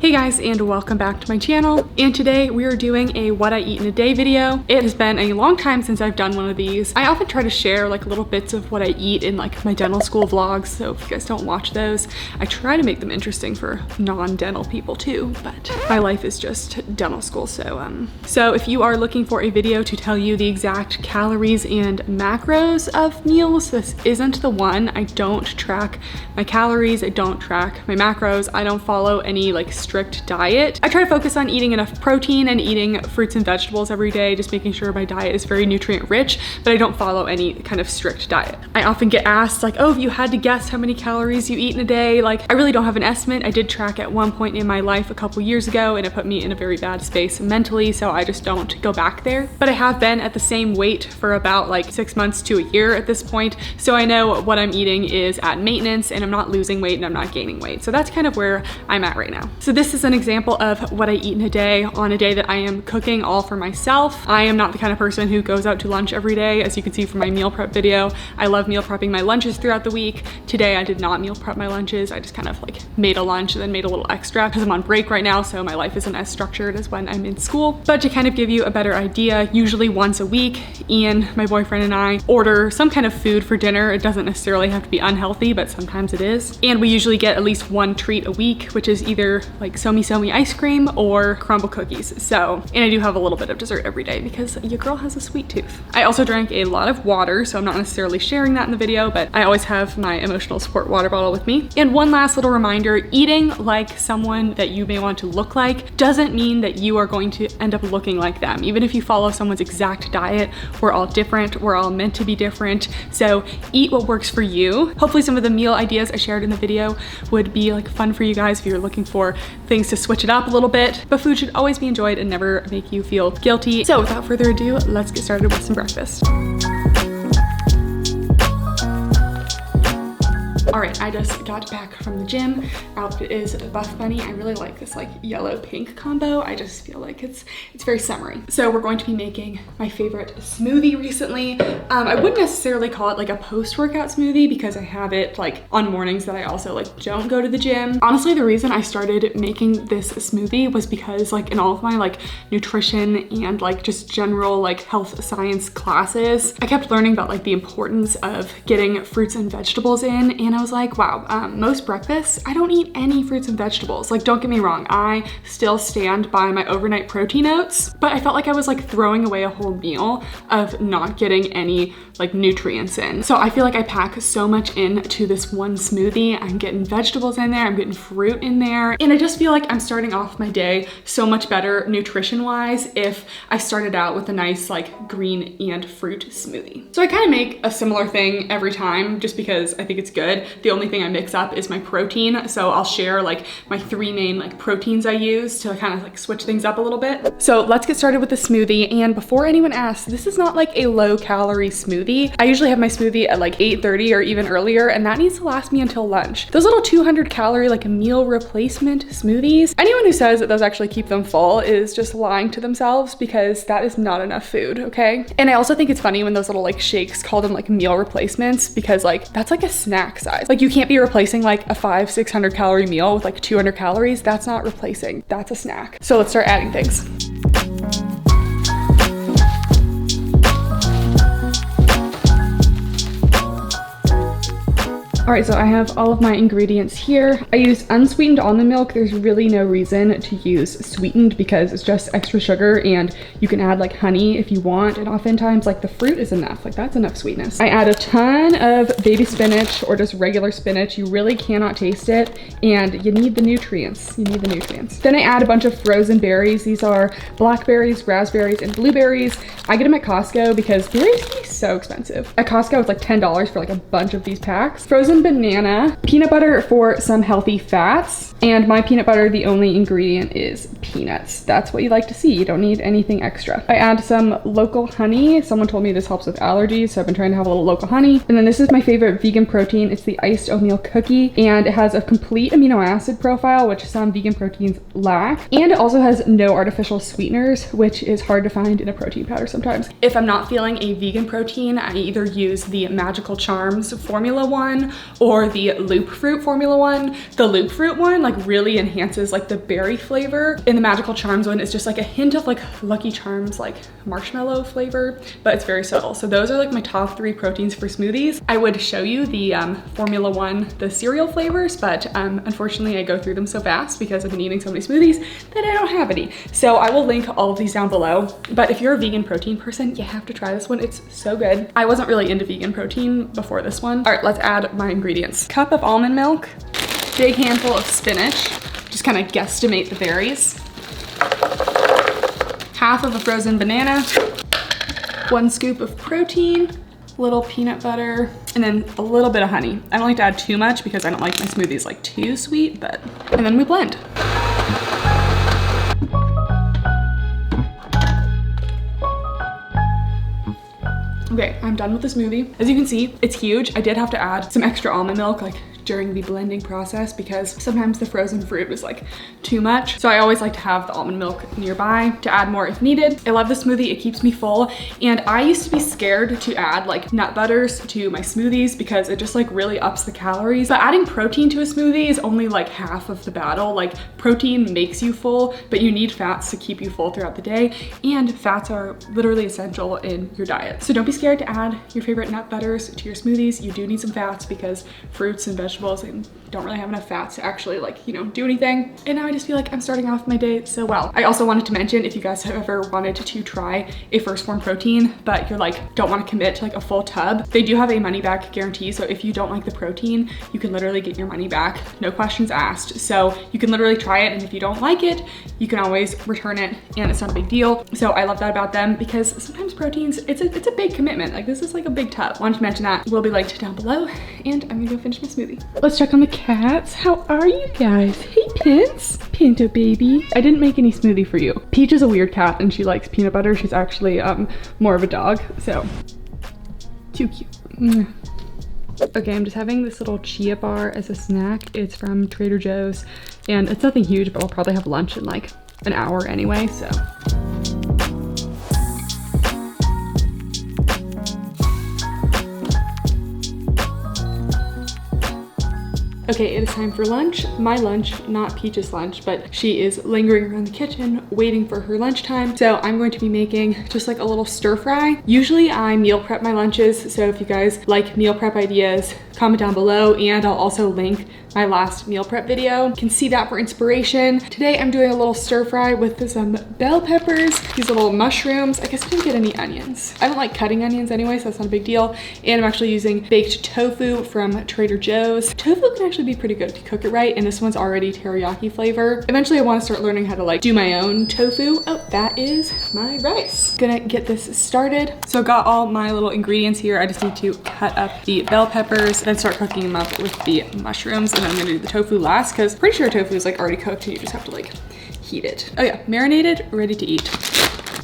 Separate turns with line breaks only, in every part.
Hey guys, and welcome back to my channel. And today we are doing a what I eat in a day video. It has been a long time since I've done one of these. I often try to share like little bits of what I eat in like my dental school vlogs. So if you guys don't watch those, I try to make them interesting for non-dental people too, but my life is just dental school. So if you are looking for a video to tell you the exact calories and macros of meals, this isn't the one. I don't track my calories. I don't track my macros. I don't follow any like strict diet. I try to focus on eating enough protein and eating fruits and vegetables every day, just making sure my diet is very nutrient rich, but I don't follow any kind of strict diet. I often get asked like, oh, if you had to guess how many calories you eat in a day, like I really don't have an estimate. I did track at one point in my life a couple years ago and it put me in a very bad space mentally, so I just don't go back there. But I have been at the same weight for about like 6 months to a year at this point, so I know what I'm eating is at maintenance and I'm not losing weight and I'm not gaining weight. So that's kind of where I'm at right now. So this is an example of what I eat in a day on a day that I am cooking all for myself. I am not the kind of person who goes out to lunch every day, as you can see from my meal prep video. I love meal prepping my lunches throughout the week. Today I did not meal prep my lunches. I just kind of like made a lunch and then made a little extra because I'm on break right now, so my life isn't as structured as when I'm in school. But to kind of give you a better idea, usually once a week, Ian, my boyfriend, and I order some kind of food for dinner. It doesn't necessarily have to be unhealthy, but sometimes it is. And we usually get at least one treat a week, which is either like somi ice cream or crumble cookies. So, and I do have a little bit of dessert every day because your girl has a sweet tooth. I also drank a lot of water, so I'm not necessarily sharing that in the video, but I always have my emotional support water bottle with me. And one last little reminder, eating like someone that you may want to look like doesn't mean that you are going to end up looking like them. Even if you follow someone's exact diet, we're all different. We're all meant to be different. So eat what works for you. Hopefully some of the meal ideas I shared in the video would be like fun for you guys if you're looking for things to switch it up a little bit, but food should always be enjoyed and never make you feel guilty. So without further ado, let's get started with some breakfast. All right, I just got back from the gym. Outfit is Buff Bunny. I really like this like yellow pink combo. I just feel like it's very summery. So we're going to be making my favorite smoothie recently. I wouldn't necessarily call it like a post-workout smoothie because I have it like on mornings that I also like don't go to the gym. Honestly, the reason I started making this smoothie was because like in all of my like nutrition and like just general like health science classes, I kept learning about like the importance of getting fruits and vegetables in, and I was like, wow, most breakfasts, I don't eat any fruits and vegetables. Like, don't get me wrong, I still stand by my overnight protein oats, but I felt like I was like throwing away a whole meal of not getting any like nutrients in. So I feel like I pack so much into this one smoothie. I'm getting vegetables in there, I'm getting fruit in there, and I just feel like I'm starting off my day so much better nutrition-wise if I started out with a nice like green and fruit smoothie. So I kind of make a similar thing every time just because I think it's good. The only thing I mix up is my protein. So I'll share like my 3 main like proteins I use to kind of like switch things up a little bit. So let's get started with the smoothie. And before anyone asks, this is not like a low calorie smoothie. I usually have my smoothie at like 8:30 or even earlier, and that needs to last me until lunch. Those little 200 calorie like meal replacement smoothies, anyone who says that those actually keep them full is just lying to themselves because that is not enough food, okay? And I also think it's funny when those little like shakes call them like meal replacements because like that's like a snack size. Like you can't be replacing like a 500-600 calorie meal with like 200 calories. That's not replacing, that's a snack. So let's start adding things. All right, so I have all of my ingredients here. I use unsweetened almond milk. There's really no reason to use sweetened because it's just extra sugar, and you can add like honey if you want. And oftentimes like the fruit is enough, like that's enough sweetness. I add a ton of baby spinach or just regular spinach. You really cannot taste it, and you need the nutrients. You need the nutrients. Then I add a bunch of frozen berries. These are blackberries, raspberries, and blueberries. I get them at Costco because berries can be so expensive. At Costco, it's like $10 for like a bunch of these packs. Frozen banana, peanut butter for some healthy fats, and my peanut butter, the only ingredient is peanuts. That's what you like to see. You don't need anything extra. I add some local honey. Someone told me this helps with allergies, so I've been trying to have a little local honey. And then this is my favorite vegan protein. It's the iced oatmeal cookie, and it has a complete amino acid profile, which some vegan proteins lack. And it also has no artificial sweeteners, which is hard to find in a protein powder sometimes. If I'm not feeling a vegan protein, I either use the Magical Charms Formula 1 or the Loop Fruit Formula 1. The Loop Fruit one, like really enhances like the berry flavor. In the Magical Charms one, it's just like a hint of like Lucky Charms like marshmallow flavor, but it's very subtle. So those are like my top 3 proteins for smoothies. I would show you the Formula One, the cereal flavors, but unfortunately I go through them so fast because I've been eating so many smoothies that I don't have any. So I will link all of these down below. But if you're a vegan protein person, you have to try this one. It's so good. I wasn't really into vegan protein before this one. All right, let's add my ingredients. Cup of almond milk, big handful of spinach, just kind of guesstimate the berries. Half of a frozen banana, 1 scoop of protein, little peanut butter, and then a little bit of honey. I don't like to add too much because I don't like my smoothies like too sweet, and then we blend. Okay, I'm done with the smoothie. As you can see, it's huge. I did have to add some extra almond milk like during the blending process because sometimes the frozen fruit was like too much. So I always like to have the almond milk nearby to add more if needed. I love the smoothie, it keeps me full. And I used to be scared to add like nut butters to my smoothies because it just like really ups the calories. But adding protein to a smoothie is only like half of the battle. Like protein makes you full, but you need fats to keep you full throughout the day. And fats are literally essential in your diet. So don't be scared to add your favorite nut butters to your smoothies. You do need some fats because fruits and vegetables and don't really have enough fats to actually like, you know, do anything. And now I just feel like I'm starting off my day so well. I also wanted to mention, if you guys have ever wanted to try a first form protein, but you're like, don't want to commit to like a full tub, they do have a money back guarantee. So if you don't like the protein, you can literally get your money back, no questions asked. So you can literally try it. And if you don't like it, you can always return it and it's not a big deal. So I love that about them because sometimes proteins, it's a big commitment. Like this is like a big tub. Wanted to mention that. Will be linked down below and I'm gonna go finish my smoothie. Let's check on the cats. How are you guys? Hey, Pince. Pinto baby. I didn't make any smoothie for you. Peach is a weird cat and she likes peanut butter. She's actually more of a dog, so too cute. Okay, I'm just having this little chia bar as a snack. It's from Trader Joe's and it's nothing huge, but I'll probably have lunch in like an hour anyway, so. Okay, it is time for lunch. My lunch, not Peach's lunch, but she is lingering around the kitchen waiting for her lunchtime. So I'm going to be making just like a little stir fry. Usually I meal prep my lunches. So if you guys like meal prep ideas, comment down below and I'll also link my last meal prep video. You can see that for inspiration. Today I'm doing a little stir fry with some bell peppers, these little mushrooms. I guess I didn't get any onions. I don't like cutting onions anyway, so that's not a big deal. And I'm actually using baked tofu from Trader Joe's. Tofu can actually be pretty good if you cook it right, and this one's already teriyaki flavor. Eventually I want to start learning how to like do my own tofu. Oh, that is my rice. Gonna get this started. So I've got all my little ingredients here. I just need to cut up the bell peppers, then start cooking them up with the mushrooms, and then I'm gonna do the tofu last because pretty sure tofu is like already cooked and you just have to like heat it. Oh yeah, marinated, ready to eat.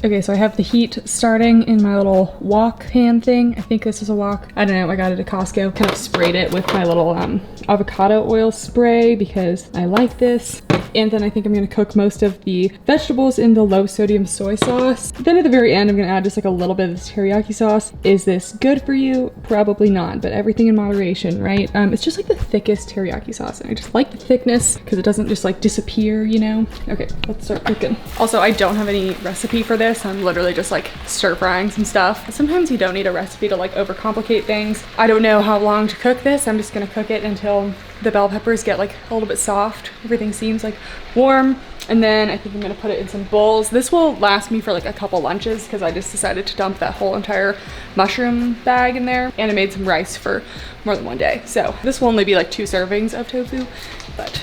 Okay, so I have the heat starting in my little wok pan thing. I think this is a wok. I don't know, I got it at Costco. Kind of sprayed it with my little avocado oil spray because I like this. And then I think I'm gonna cook most of the vegetables in the low sodium soy sauce. Then at the very end, I'm gonna add just like a little bit of this teriyaki sauce. Is this good for you? Probably not, but everything in moderation, right? It's just like the thickest teriyaki sauce. And I just like the thickness because it doesn't just like disappear, you know? Okay, let's start cooking. Also, I don't have any recipe for this. I'm literally just like stir frying some stuff. Sometimes you don't need a recipe to like overcomplicate things. I don't know how long to cook this. I'm just gonna cook it until the bell peppers get like a little bit soft. Everything seems like warm. And then I think I'm gonna put it in some bowls. This will last me for like a couple lunches because I just decided to dump that whole entire mushroom bag in there. And I made some rice for more than one day. So this will only be like 2 servings of tofu, but.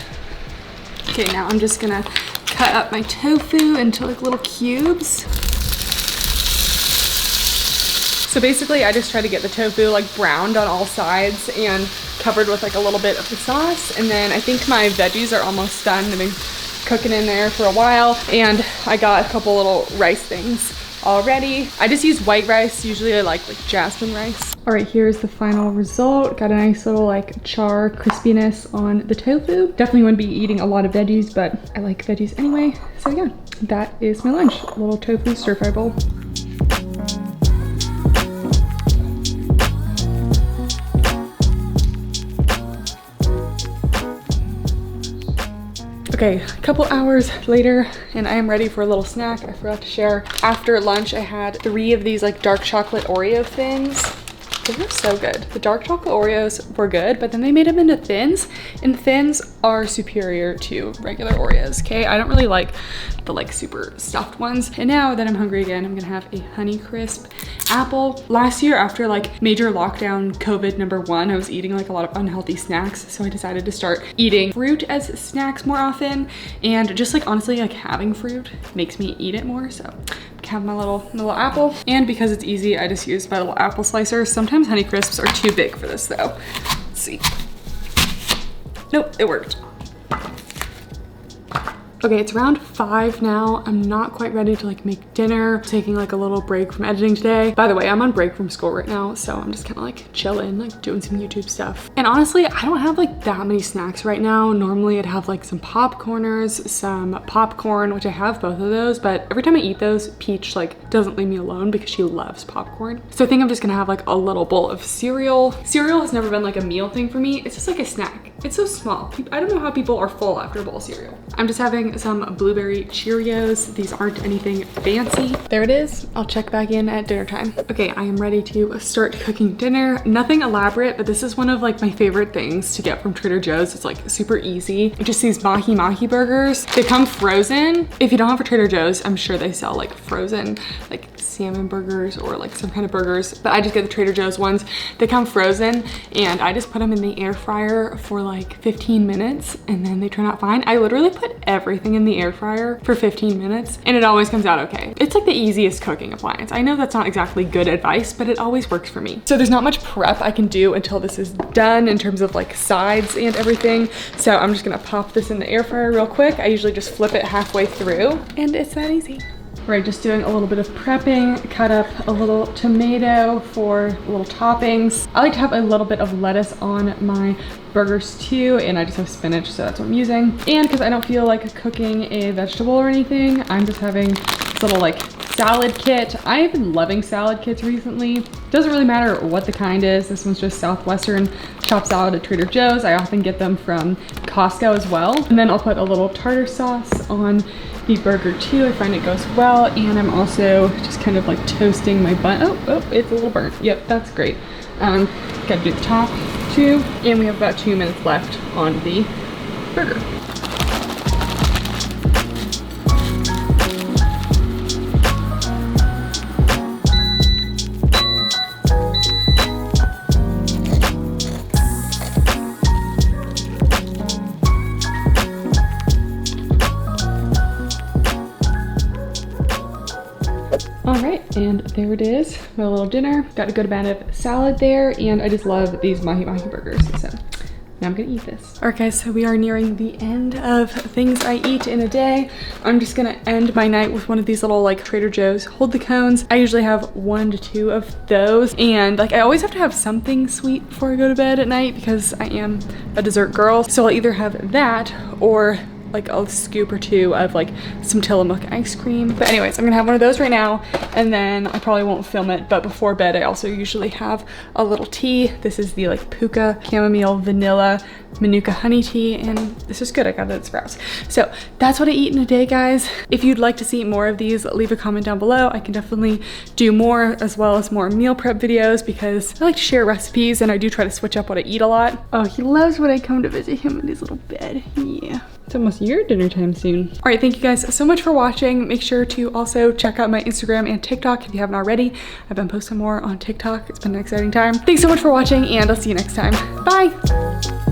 Okay, now I'm just gonna cut up my tofu into like little cubes. So basically I just try to get the tofu like browned on all sides and covered with like a little bit of the sauce. And then I think my veggies are almost done. They've been cooking in there for a while. And I got a couple little rice things already. I just use white rice. Usually I like jasmine rice. All right, here's the final result. Got a nice little like char crispiness on the tofu. Definitely wouldn't be eating a lot of veggies, but I like veggies anyway. So yeah, that is my lunch. A little tofu stir fry bowl. Okay, a couple hours later and I am ready for a little snack. I forgot to share. After lunch, I had 3 of these like dark chocolate Oreo thins. They were so good. The dark chocolate Oreos were good, but then they made them into thins, and thins are superior to regular Oreos, okay? I don't really like the like super stuffed ones. And now that I'm hungry again, I'm gonna have a Honey Crisp apple. Last year, after like major lockdown COVID #1, I was eating like a lot of unhealthy snacks, so I decided to start eating fruit as snacks more often, and just like honestly like having fruit makes me eat it more, so have my little apple. And because it's easy, I just use my little apple slicer. Sometimes Honey Crisps are too big for this though. Let's see. Nope, it worked. Okay, it's around 5 now. I'm not quite ready to like make dinner. Taking like a little break from editing today. By the way, I'm on break from school right now, so I'm just kind of like chilling, like doing some YouTube stuff. And honestly, I don't have like that many snacks right now. Normally I'd have like some popcorners, some popcorn, which I have both of those, but every time I eat those, Peach like doesn't leave me alone because she loves popcorn. So I think I'm just gonna have like a little bowl of cereal. Cereal has never been like a meal thing for me. It's just like a snack. It's so small. I don't know how people are full after a bowl of cereal. I'm just having some blueberry Cheerios. These aren't anything fancy. There it is. I'll check back in at dinner time. Okay, I am ready to start cooking dinner. Nothing elaborate, but this is one of like my favorite things to get from Trader Joe's. It's like super easy. Just these mahi mahi burgers. They come frozen. If you don't have a Trader Joe's, I'm sure they sell like frozen like salmon burgers or like some kind of burgers, but I just get the Trader Joe's ones. They come frozen and I just put them in the air fryer for like 15 minutes and then they turn out fine. I literally put everything in the air fryer for 15 minutes and it always comes out okay. It's like the easiest cooking appliance. I know that's not exactly good advice, but it always works for me. So there's not much prep I can do until this is done in terms of like sides and everything. So I'm just gonna pop this in the air fryer real quick. I usually just flip it halfway through and it's that easy. Right, just doing a little bit of prepping, cut up a little tomato for little toppings. I like to have a little bit of lettuce on my burgers too, and I just have spinach, so that's what I'm using. And because I don't feel like cooking a vegetable or anything, I'm just having this little like salad kit. I've been loving salad kits recently. Doesn't really matter what the kind is. This one's just Southwestern chopped salad at Trader Joe's. I often get them from Costco as well. And then I'll put a little tartar sauce on the burger too. I find it goes well. And I'm also just kind of like toasting my bun. Oh, it's a little burnt. Yep, that's great. Gotta do the top too. And we have about 2 minutes left on the burger. All right, and there it is, my little dinner. Got a good amount of salad there, and I just love these mahi mahi burgers, so now I'm gonna eat this. All right guys, so we are nearing the end of things I eat in a day. I'm just gonna end my night with one of these little like Trader Joe's hold the cones. I usually have 1 to 2 of those, and like I always have to have something sweet before I go to bed at night because I am a dessert girl. So I'll either have that or like a scoop or 2 of like some Tillamook ice cream. But anyways, I'm gonna have one of those right now, and then I probably won't film it, but before bed I also usually have a little tea. This is the like Puka chamomile vanilla Manuka honey tea, and this is good. I got it at Sprouts. So that's what I eat in a day, guys. If you'd like to see more of these, leave a comment down below. I can definitely do more, as well as more meal prep videos, because I like to share recipes and I do try to switch up what I eat a lot. Oh, he loves when I come to visit him in his little bed. Yeah. It's almost your dinner time soon. All right, thank you guys so much for watching. Make sure to also check out my Instagram and TikTok if you haven't already. I've been posting more on TikTok. It's been an exciting time. Thanks so much for watching, and I'll see you next time. Bye.